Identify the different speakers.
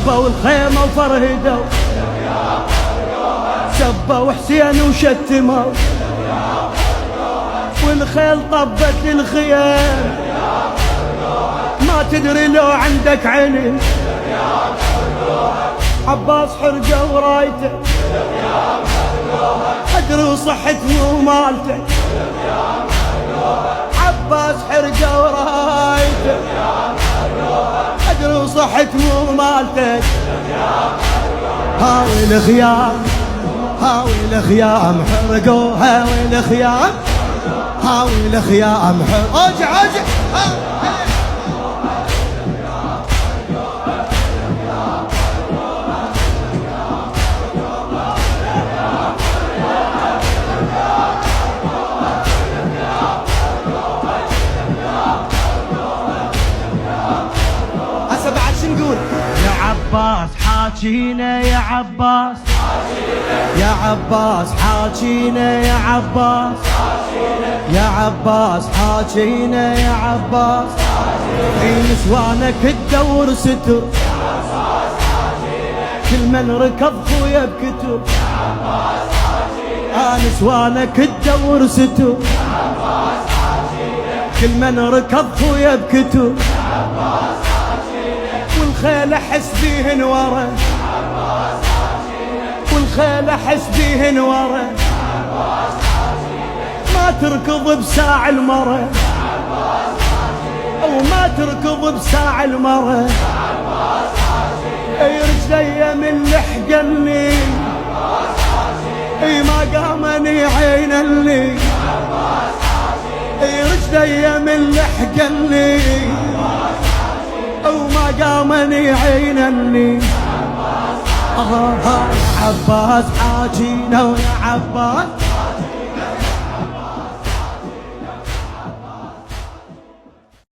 Speaker 1: شبوا الخيمة وفرهدوا، سبوا حسين وشتموا، والخيل طبت الخيام، ما تدري لو عندك عيني عباس حرقة ورايته، أدري وصحت مو مالته، عباس حرقة ورايته، أدري وصحت مو مالته. هاوي الخيام هاوي الخيام حرقوا، هاوي الخيام هاوي الخيام حرقوا. ارجع هسه بعد شو نقول؟ يا عباس حاجينا يا عباس، يا عباس حاجينا يا عباس، يا عباس حاجينا يا عباس، في نسوانك تدور ستر، كل من ركض خويا بكتب، نسوانك تدور ستر، كل من ركض خويا بكتب، والخيل احس بيهن ورا، والخيل احس بيهن ورا، ما تركض بساع المرة، او ما تركض بساع المرة، اي رجلي من لحقني، اي ما قامني عينني، اي رجلي من لحقني، او ما قامني عينني. يا عباس حاجينا ويا عباس،